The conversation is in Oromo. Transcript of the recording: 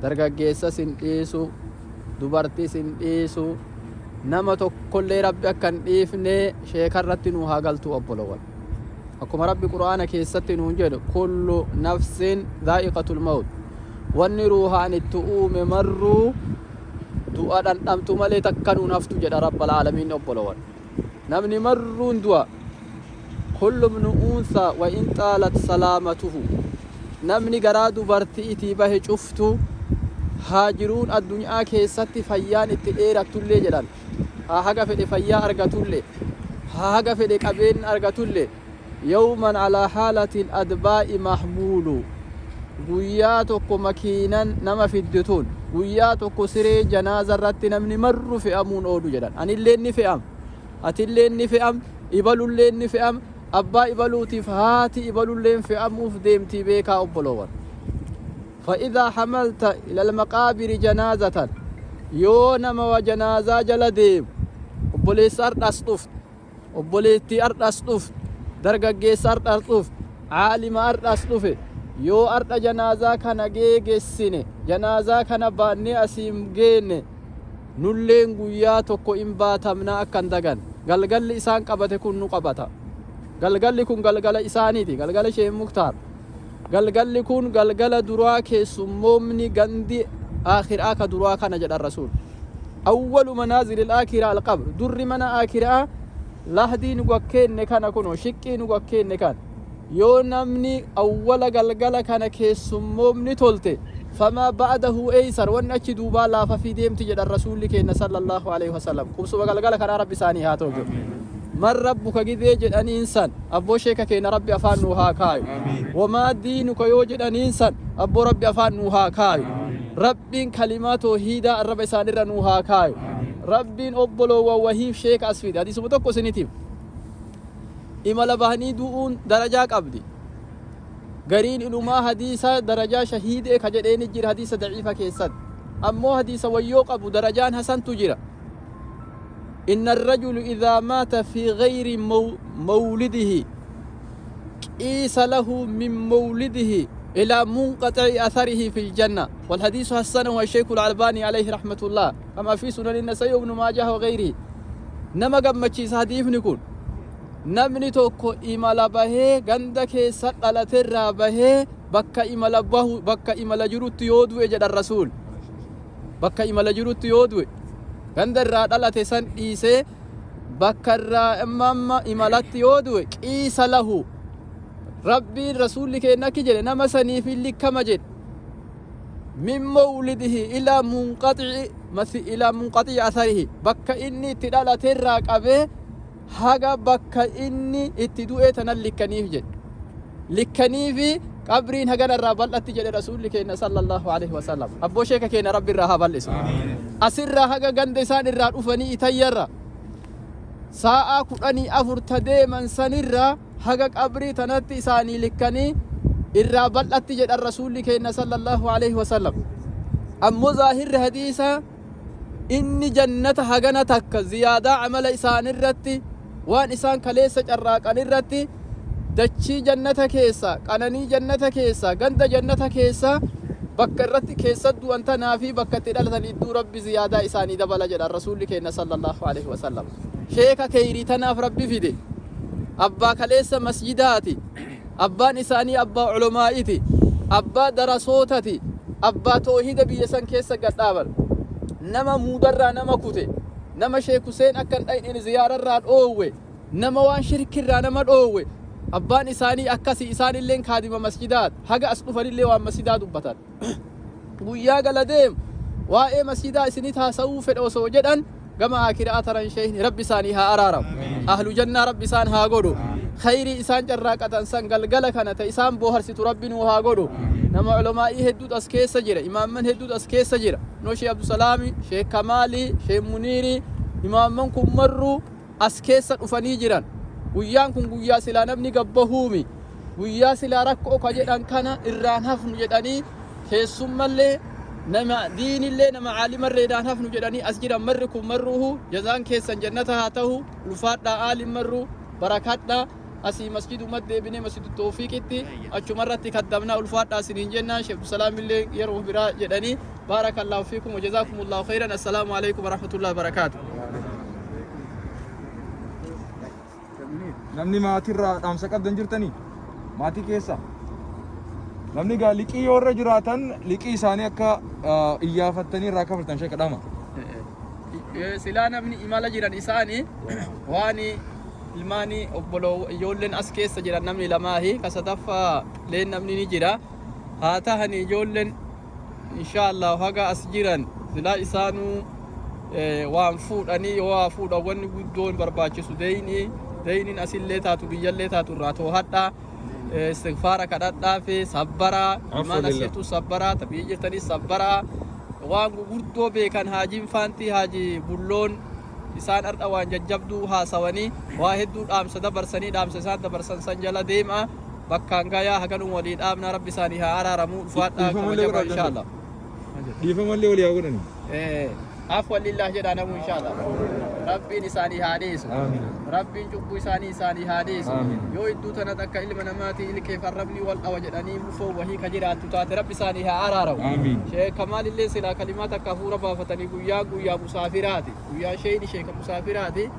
dargaggeessa sin dhiisu dubartii sin dhiisu nama tokkollee rabbi akkan dhiifne sheekarratti nu haa galtu obbolowwan akkuma rabbi qur'aana keessatti nuun jedhu kullu nafsin dhaa'iqatul mawt wanni ruuhaan itti uume marruu du'a dhandhamtu malee takka nuun haftu jedha rabbal aalamiin obbolowwan namni marruun du'a kullu ibnu unthaa wa in xaalat salaamatuhu namni garaa dubartiitii bahe cuftu haajiruun addunyaa keessatti fayyaan itti dheerattullee jedhan haga fedhe fayyaa argatullee haga fedhe qabeen argatullee yawman alaa haalatil adbaa'i mahmuulu guyyaa tokko makiinan nama fiddituun guyyaa tokko siree janaaza irratti namni marru fe'amuun oolu jedhan anillee ni fe'am atillee ni fe'am ibalullee ni fe'am abbaa ibaluutiif haati ibalulleen fe'amuuf deemtii beekaa obbolowwan فإذا حملت إلى المقابر جنازة يونم وجنازة جلديم وبوليس أرد أصطف وبوليتي أرد أصطف درجة أرد أصطف عالم أرد أصطف يو أرد جنازة كان جيج السنة جنازة كان باني أسيم جين نلين قياتو كو إمباتمنا أكن دغن قلقل إسان قبته كن نقبتا قلقل كن قلقل إساني دي قلقل شيء مختار galgalli kun galgala duraa keessummoomni gandi akhiraa ka duraa kana jedha rasuul awwalu manaazilil akhiraa alqabr durri mana akhiraa lahdiin gokkeenne kana kuno shiqqiin gokkeenne kan yoo namni awwala galgala kana keessummoomni tolte fama ba'dahu aysar wanni achi duubaa laafa fi deemti jedha rasuulli keenya sallallahu alaihi wasallam qubsuma galgala kana rabbi isaanii haa ta'u من ربك جذي جد إنسان أبو شيك كين ربي أفان نوها كاي وما دينك يوجد إنسان أبو ربي أفان نوها كاي رب كلماته هيدا الرب سانر نوها كاي رب أبلو ووهيف شيك أسفيد هذه سمتك سنتيم إما لبهني دون درجة قبلي قرين إنه ما حديثة درجة شهيد كجدين الجير حديثة ضعيفة كيسد أمو حديثة ويوق أبو درجان حسن تجرى إن الرجل إذا مات في غير مولده قيس له من مولده إلى منقطع أثره في الجنة والحديث حسنه الشيخ الألباني عليه رحمة الله كما في سنن النسائي وابن ماجه وغيره نما قمتشيس حديث نكون نمني توكو إمالا به غندك سقلت الرابه بكا إمالا به بكا إمالا جروت يودو إجد الرسول بكا إمالا جروت يودو gandarraa dhalate san dhiisee bakkarraa amma imalatti yoo du'e qiisa lahu rabbiin rasuulli keenya akki jedhe nama saniif likkama jedhe min mawlidihi ilaa munqaxi'i atharihi bakka inni itti dhalaterraa qabee haga bakka inni itti du'e tanan likkaniif jedhe likkaniifi qabriin haganarraa bal'atti jedhe rasuulli keenya sallallahu alaihi wasallam abboo sheeka keenya rabbi irraa haa bal'isu asirraa haga ganda isaan irraa dhufanii itayyarra sa'a 14 deeman sanirraa haga qabrii tanatti isaanii likkanii irraa bal'atti jedha rasuulli keenya sallallahu alaihi wasallam ammoo zaahirri hadiisa inni jannata hagana takka ziyaadaa amala isaanirratti waan isaan kaleessa carraaqan irratti dachii jannata keessa qananii jannata keessa ganda jannata keessa bakka irratti keessaddu wanta naafi bakka itti dhalatan idduu rabbi ziyaadaa isaanii dabala jedha rasuulli keenya sallallahu alaihi wasallam sheeka kayrii tanaaf rabbi fide abbaa kaleessa masjidaati abbaan isaanii abbaa ulumaa'iti abbaa darasootati abbaa toohida biyya san keessa gadhaaban nama muudarraa nama kute nama sheek Huseen akkan dhayin ziyaararraa dhoowwe nama waan shirkirraa nama dhoowwe abbaan isaanii akkasi isaan illeen kaadima masjidaat haga as dhufanillee waan masjidaa dubbatan guyyaa gala deem waa'ee masjidaa isinit haasa'uu fedha osoo jedhan gama akiraa taran sheeyni rabbi isaanii haa araaramu ahlu jannaa rabbi isaan haa godhu khayrii isaan carraaqatan san galgala kana ta isaan booharsitu rabbi nuu haa godhu nama ulamaa'ii hedduut as keessa jira imaamman hedduut as keessa jira noo sheek Abdusalaami sheek Kamaali sheek Muniiri imaamman kun marru as keessa dhufanii jiran guyyaan kun guyyaa silaa namni gabbahuumi guyyaa silaa rakkoo ka jedhan kana irraan hafnu jedhanii keessummallee nama diinillee nama caalimarreedhaan hafnu jedhanii as jiran marri kun marruuhu jazaan keessan jannata haa ta'u ulfaadhaa aalim marru barakadhaa أسي مسجد مد بني مسجد التوفيق إتي أشمرت كدمنا الفات أسنين جنة شيخ السلام اللي يروح برا جدني بارك الله فيكم وجزاكم الله خيرا السلام عليكم ورحمة الله وبركاته namni maatirraa dhaamsa qabdan jirtanii maatii keessa namni gaa liqii yoo irra jiraatan liqii isaanii akka iyyafatanii irraa kafaltan sheekadhama silaa namni imala jiran isaanii waan ilmaani obboloo ijoolleen as keessa jiran namni lamaahi kasataffaa leen namni ni jira haa tahani ijoolleen inshaallah haga as jiran silaa isaanuu waan fuudhanii yoo waa fuudhan wanni guddoon barbaachisu deyniin asillee taatu biyyallee taatu irraa toohadha istighfaara kadhadhaa fi sabbaraa imaan asitu sabbaraa tabii jirtanii sabbaraa waan gurguddoo beekan haajiin faantii haajii bulloon isaan ardha waan jajjabduu haasawanii waa hedduu dhaamsa dabarsanii dhaamsa isaan dabarsan san jala deema bakkaan gayaa haganum walii dhaabna rabbi isaanii haa araaramuu dhufaadhaa kabajaba inshaallah dhiifamallee walii haa godhanii عفوا لله جل نمو إن شاء الله ربي نساني هاديس ربي نجبو إساني هاديس يو إدو تنتك إلما نماتي إلي كيف الربني والأوجد أني مفو وهي كجرات تتات ربي ساني هارارو شيء كمال اللي سلا كلماتك كفورة بافتني قويا مسافراتي قويا شيء مسافراتي